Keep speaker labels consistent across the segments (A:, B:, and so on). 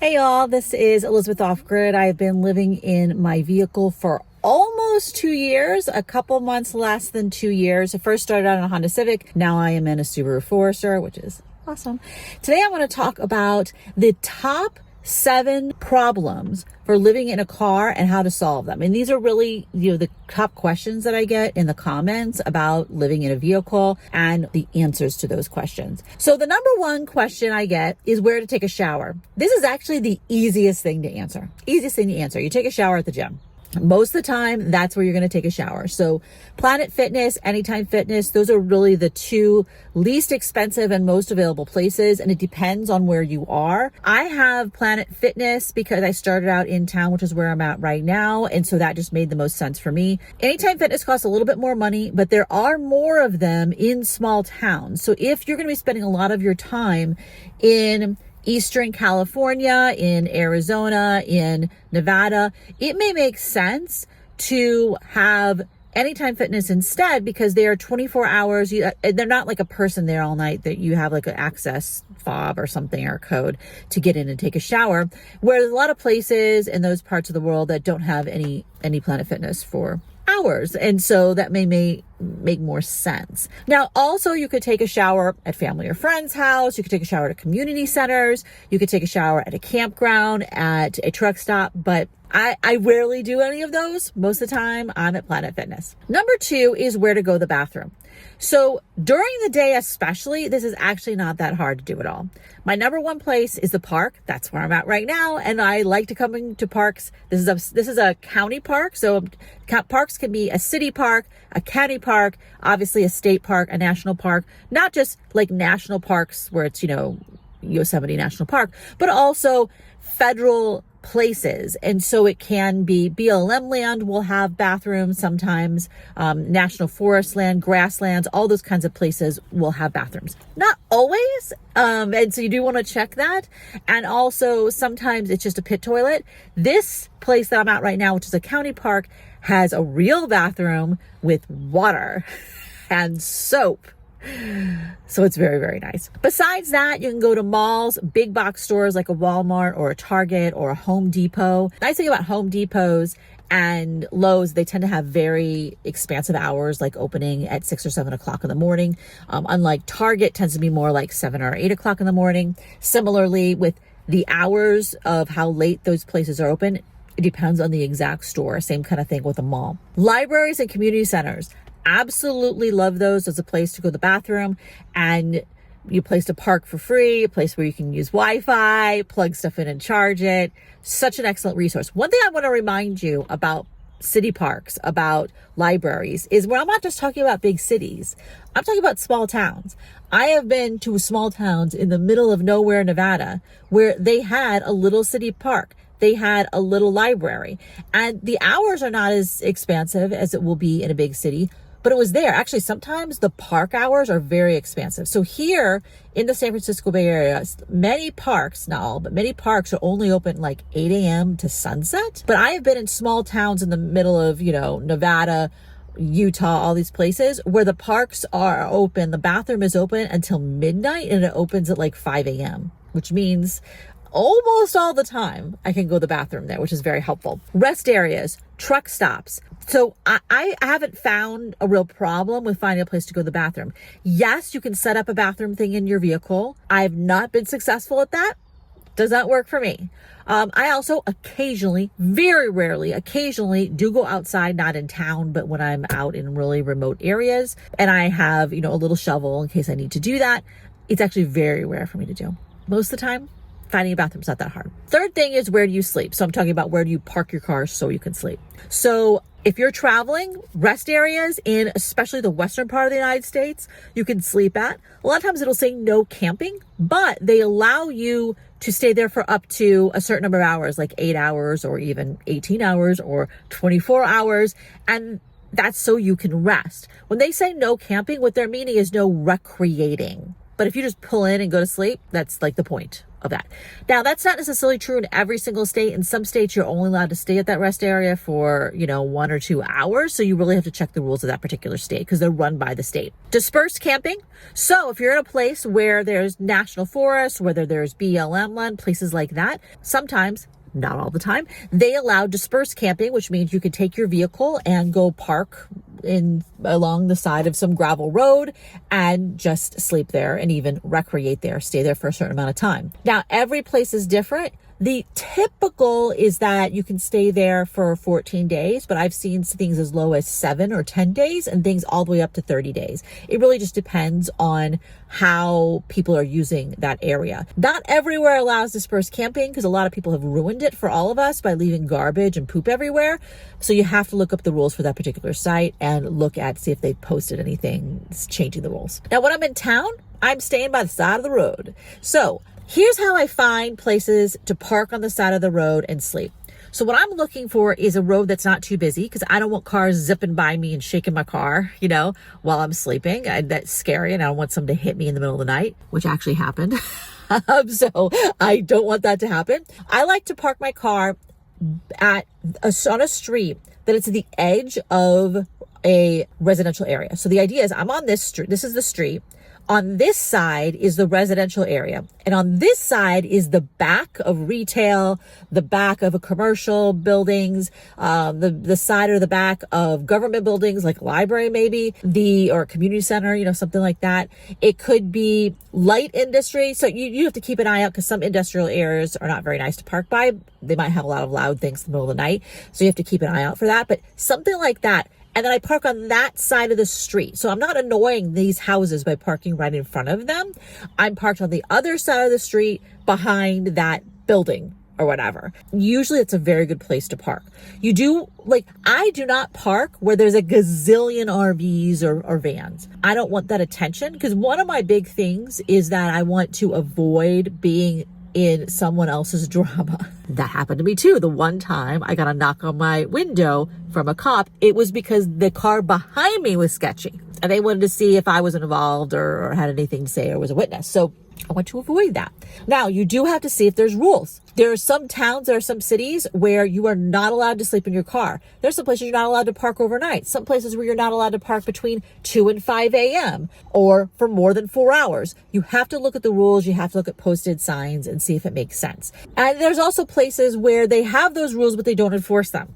A: Hey y'all, this is Elizabeth Off Grid. I've been living in my vehicle for almost 2 years, a couple months less than 2 years. I first started out in a Honda Civic. Now I am in a Subaru Forester, which is awesome. Today I want to talk about the top 7 problems for living in a car and how to solve them. And these are really, the top questions that I get in the comments about living in a vehicle and the answers to those questions. So the number one question I get is where to take a shower. This is actually the easiest thing to answer. Easiest thing to answer. You take a shower at the gym. Most of the time, that's where you're going to take a shower. So Planet Fitness, Anytime Fitness, those are really the two least expensive and most available places. And it depends on where you are. I have Planet Fitness because I started out in town, which is where I'm at right now. And so that just made the most sense for me. Anytime Fitness costs a little bit more money, but there are more of them in small towns. So if you're going to be spending a lot of your time in Eastern California, in Arizona, in Nevada, it may make sense to have Anytime Fitness instead because they are 24 hours. They're not like a person there all night that you have like an access fob or something or code to get in and take a shower. Where there's a lot of places in those parts of the world that don't have any Planet Fitness for hours. And so that may make more sense. Now, also you could take a shower at family or friend's house. You could take a shower at community centers. You could take a shower at a campground, at a truck stop, but I rarely do any of those. Most of the time I'm at Planet Fitness. Number 2 is where to go to the bathroom. So during the day, especially, this is actually not that hard to do at all. My number one place is the park. That's where I'm at right now. And I like to come into parks. This is a county park. So parks can be a city park, a county park, obviously a state park, a national park, not just like national parks where it's, Yosemite National Park, but also federal places. And so it can be BLM land will have bathrooms sometimes, national forest land, grasslands, all those kinds of places will have bathrooms. Not always. And so you do want to check that. And also sometimes it's just a pit toilet. This place that I'm at right now, which is a county park, has a real bathroom with water and soap. So it's very, very nice. Besides that, you can go to malls, big box stores like a Walmart or a Target or a Home Depot. Nice thing about Home Depots and Lowe's, they tend to have very expansive hours, like opening at 6 or 7 o'clock in the morning. Unlike Target, tends to be more like 7 or 8 o'clock in the morning. Similarly, with the hours of how late those places are open, it depends on the exact store. Same kind of thing with a mall. Libraries and community centers. Absolutely love those as a place to go to the bathroom, and you place to park for free, a place where you can use Wi-Fi, plug stuff in and charge it. Such an excellent resource. One thing I want to remind you about city parks, about libraries, is when I'm not just talking about big cities, I'm talking about small towns. I have been to small towns in the middle of nowhere, Nevada, where they had a little city park. They had a little library, and the hours are not as expansive as it will be in a big city. But it was there. Actually, sometimes the park hours are very expansive. So here in the San Francisco Bay Area, many parks, not all, but many parks are only open like 8 a.m. to sunset. But I have been in small towns in the middle of, Nevada, Utah, all these places where the parks are open. The bathroom is open until midnight and it opens at like 5 a.m., which means almost all the time I can go to the bathroom there, which is very helpful. Rest areas, truck stops. So I haven't found a real problem with finding a place to go to the bathroom. Yes, you can set up a bathroom thing in your vehicle. I've not been successful at that. Does not work for me. I also occasionally, very rarely, do go outside, not in town, but when I'm out in really remote areas and I have, a little shovel in case I need to do that. It's actually very rare for me to do. Most of the time, finding a bathroom is not that hard. Third thing is where do you sleep? So I'm talking about where do you park your car so you can sleep. So if you're traveling, rest areas in especially the western part of the United States, you can sleep at. A lot of times it'll say no camping, but they allow you to stay there for up to a certain number of hours, like 8 hours or even 18 hours or 24 hours. And that's so you can rest. When they say no camping, what they're meaning is no recreating. But if you just pull in and go to sleep, that's like the point. of that. Now, that's not necessarily true in every single state. In some states, you're only allowed to stay at that rest area for, 1 or 2 hours. So you really have to check the rules of that particular state because they're run by the state. Dispersed camping. So if you're in a place where there's national forests, whether there's BLM land, places like that, sometimes, not all the time, they allow dispersed camping, which means you could take your vehicle and go park along the side of some gravel road and just sleep there and even recreate there, stay there for a certain amount of time. Now, every place is different. The typical is that you can stay there for 14 days, but I've seen things as low as 7 or 10 days and things all the way up to 30 days. It really just depends on how people are using that area. Not everywhere allows dispersed camping because a lot of people have ruined it for all of us by leaving garbage and poop everywhere. So you have to look up the rules for that particular site and see if they've posted anything changing the rules. Now, when I'm in town, I'm staying by the side of the road. So here's how I find places to park on the side of the road and sleep. So what I'm looking for is a road that's not too busy because I don't want cars zipping by me and shaking my car, while I'm sleeping. That's scary and I don't want someone to hit me in the middle of the night, which actually happened. So I don't want that to happen. I like to park my car on a street that it's at the edge of a residential area. So the idea is I'm on this street. This is the street. On this side is the residential area. And on this side is the back of retail, the back of a commercial buildings, the side or the back of government buildings, like a library maybe, or a community center, something like that. It could be light industry. So you have to keep an eye out because some industrial areas are not very nice to park by. They might have a lot of loud things in the middle of the night. So you have to keep an eye out for that. But something like that. And then I park on that side of the street. So I'm not annoying these houses by parking right in front of them. I'm parked on the other side of the street behind that building or whatever. Usually it's a very good place to park. I do not park where there's a gazillion RVs or vans. I don't want that attention because one of my big things is that I want to avoid being in someone else's drama. That happened to me too. The one time I got a knock on my window from a cop, it was because the car behind me was sketchy and they wanted to see if I was involved or had anything to say or was a witness. So I want to avoid that. Now, you do have to see if there's rules. There are some towns, there are some cities where you are not allowed to sleep in your car. There's some places you're not allowed to park overnight. Some places where you're not allowed to park between 2 and 5 a.m. or for more than 4 hours. You have to look at the rules. You have to look at posted signs and see if it makes sense. And there's also places where they have those rules, but they don't enforce them.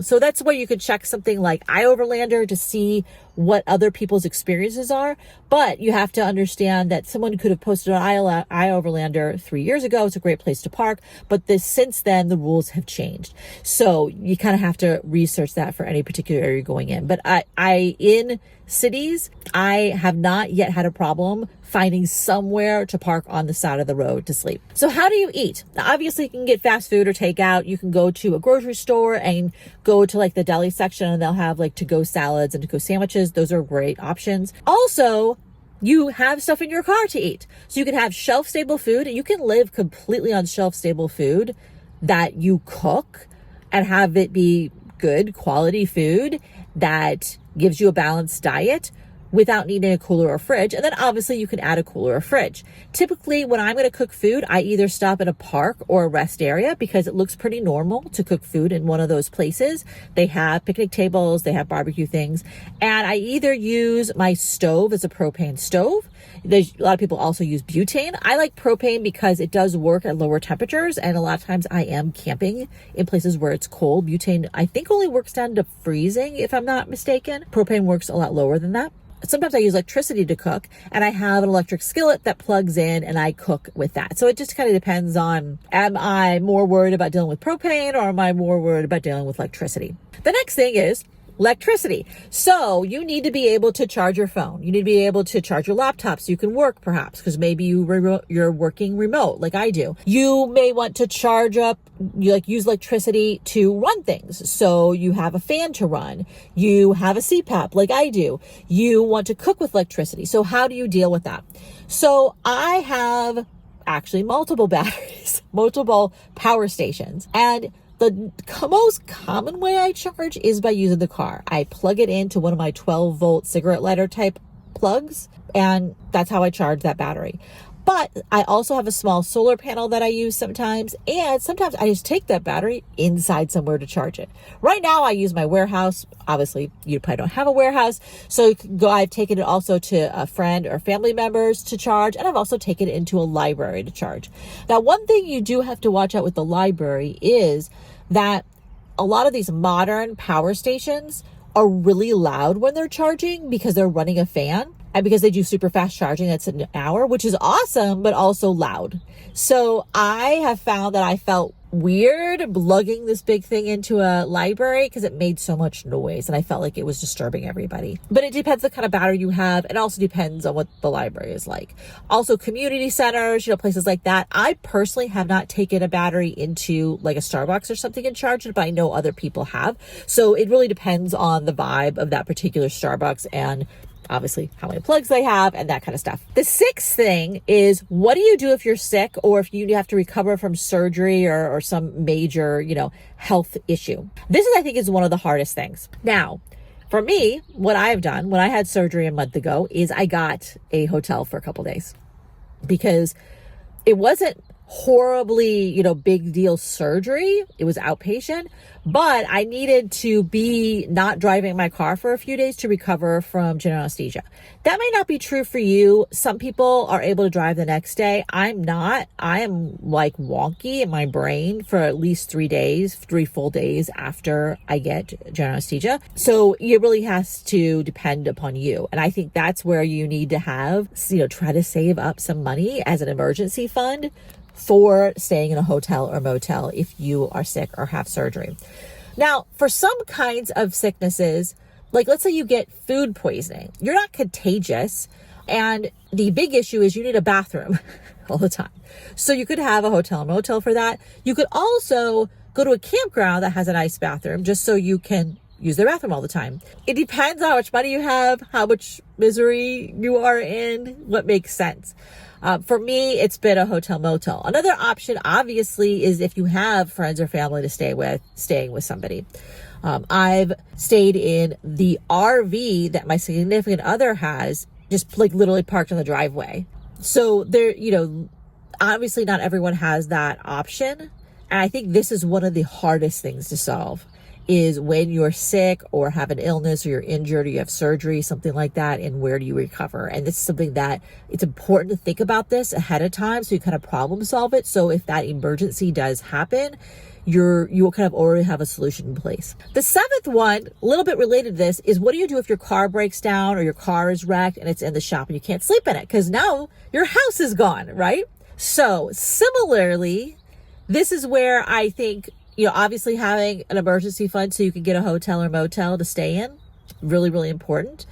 A: So that's where you could check something like iOverlander to see what other people's experiences are. But you have to understand that someone could have posted on iOverlander 3 years ago. It's a great place to park. But since then, the rules have changed. So you kind of have to research that for any particular area you're going in. But in cities, I have not yet had a problem finding somewhere to park on the side of the road to sleep. So how do you eat? Now, obviously, you can get fast food or takeout. You can go to a grocery store and go to the deli section and they'll have to-go salads and to-go sandwiches. Those are great options. Also, you have stuff in your car to eat. So you can have shelf-stable food and you can live completely on shelf-stable food that you cook and have it be good quality food that gives you a balanced diet without needing a cooler or fridge. And then obviously you can add a cooler or fridge. Typically when I'm going to cook food, I either stop at a park or a rest area because it looks pretty normal to cook food in one of those places. They have picnic tables, they have barbecue things. And I either use my stove as a propane stove. A lot of people also use butane. I like propane because it does work at lower temperatures. And a lot of times I am camping in places where it's cold. Butane, I think, only works down to freezing, if I'm not mistaken. Propane works a lot lower than that. Sometimes I use electricity to cook and I have an electric skillet that plugs in and I cook with that. So it just kind of depends on, am I more worried about dealing with propane or am I more worried about dealing with electricity? The next thing is electricity. So you need to be able to charge your phone. You need to be able to charge your laptop so you can work perhaps because maybe you're working remote like I do. You may want to charge up, use electricity to run things. So you have a fan to run. You have a CPAP like I do. You want to cook with electricity. So how do you deal with that? So I have actually multiple batteries, multiple power stations, and the most common way I charge is by using the car. I plug it into one of my 12-volt cigarette lighter type plugs, and that's how I charge that battery. But I also have a small solar panel that I use sometimes, and sometimes I just take that battery inside somewhere to charge it. Right now I use my warehouse. Obviously, you probably don't have a warehouse, so you can go. I've taken it also to a friend or family members to charge, and I've also taken it into a library to charge. Now, one thing you do have to watch out with the library is that a lot of these modern power stations are really loud when they're charging because they're running a fan and because they do super fast charging. That's an hour, which is awesome, but also loud. So I have found that I felt weird lugging this big thing into a library because it made so much noise and I felt like it was disturbing everybody. But it depends the kind of battery you have. It also depends on what the library is like. Also, community centers, places like that. I personally have not taken a battery into like a Starbucks or something and charged it, but I know other people have. So it really depends on the vibe of that particular Starbucks and obviously how many plugs they have and that kind of stuff. The sixth thing is, what do you do if you're sick or if you have to recover from surgery or some major, health issue? This is, I think, is one of the hardest things. Now, for me, what I've done when I had surgery a month ago is I got a hotel for a couple days because it wasn't horribly, big deal surgery. It was outpatient, but I needed to be not driving my car for a few days to recover from general anesthesia. That may not be true for you. Some people are able to drive the next day. I'm not. I am like wonky in my brain for at least 3 full days after I get general anesthesia. So it really has to depend upon you. And I think that's where you need to have, try to save up some money as an emergency fund for staying in a hotel or motel if you are sick or have surgery. Now, for some kinds of sicknesses, like let's say you get food poisoning, you're not contagious. And the big issue is you need a bathroom all the time. So you could have a hotel or motel for that. You could also go to a campground that has a nice bathroom just so you can use their bathroom all the time. It depends on how much money you have, how much misery you are in, what makes sense. For me, it's been a hotel motel. Another option, obviously, is if you have friends or family to staying with somebody. I've stayed in the RV that my significant other has, just like literally parked on the driveway. So there, obviously not everyone has that option. And I think this is one of the hardest things to solve, is when you're sick or have an illness or you're injured or you have surgery, something like that, and where do you recover? And this is something that it's important to think about this ahead of time so you kind of problem solve it. So if that emergency does happen, you will kind of already have a solution in place. The seventh one, a little bit related to this, is what do you do if your car breaks down or your car is wrecked and it's in the shop and you can't sleep in it because now your house is gone, right? So similarly, this is where I think, obviously having an emergency fund so you can get a hotel or motel to stay in, really, really important.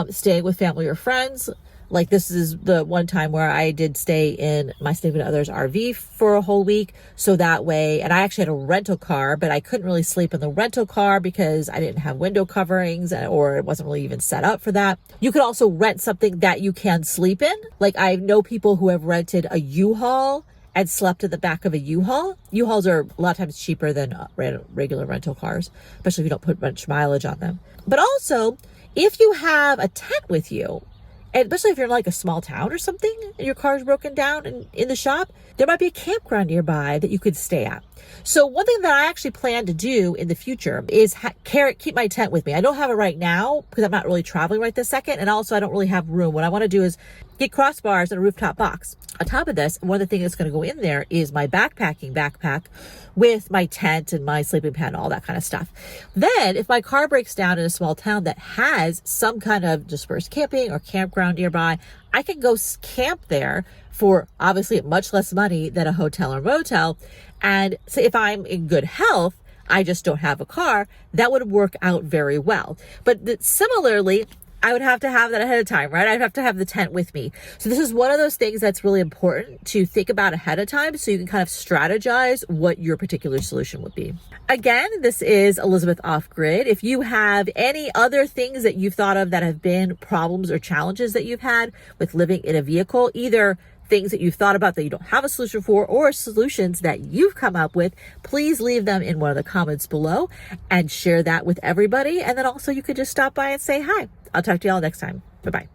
A: Staying with family or friends. Like this is the one time where I did stay in my significant other's RV for a whole week. So that way, and I actually had a rental car, but I couldn't really sleep in the rental car because I didn't have window coverings or it wasn't really even set up for that. You could also rent something that you can sleep in. Like I know people who have rented a U-Haul and slept in the back of a U-Haul. U-Hauls are a lot of times cheaper than regular rental cars, especially if you don't put much mileage on them. But also, if you have a tent with you, and especially if you're in like a small town or something and your car's broken down in the shop, there might be a campground nearby that you could stay at. So one thing that I actually plan to do in the future is keep my tent with me. I don't have it right now because I'm not really traveling right this second. And also I don't really have room. What I want to do is get crossbars and a rooftop box. On top of this, one of the things that's going to go in there is my backpack with my tent and my sleeping pad and all that kind of stuff. Then if my car breaks down in a small town that has some kind of dispersed camping or campground nearby, I can go camp there for obviously much less money than a hotel or motel. And so if I'm in good health, I just don't have a car, that would work out very well. But similarly, I would have to have that ahead of time, right? I'd have to have the tent with me. So this is one of those things that's really important to think about ahead of time so you can kind of strategize what your particular solution would be. Again, this is Elizabeth Off Grid. If you have any other things that you've thought of that have been problems or challenges that you've had with living in a vehicle, either things that you've thought about that you don't have a solution for or solutions that you've come up with, please leave them in one of the comments below and share that with everybody. And then also you could just stop by and say hi. I'll talk to y'all next time. Bye-bye.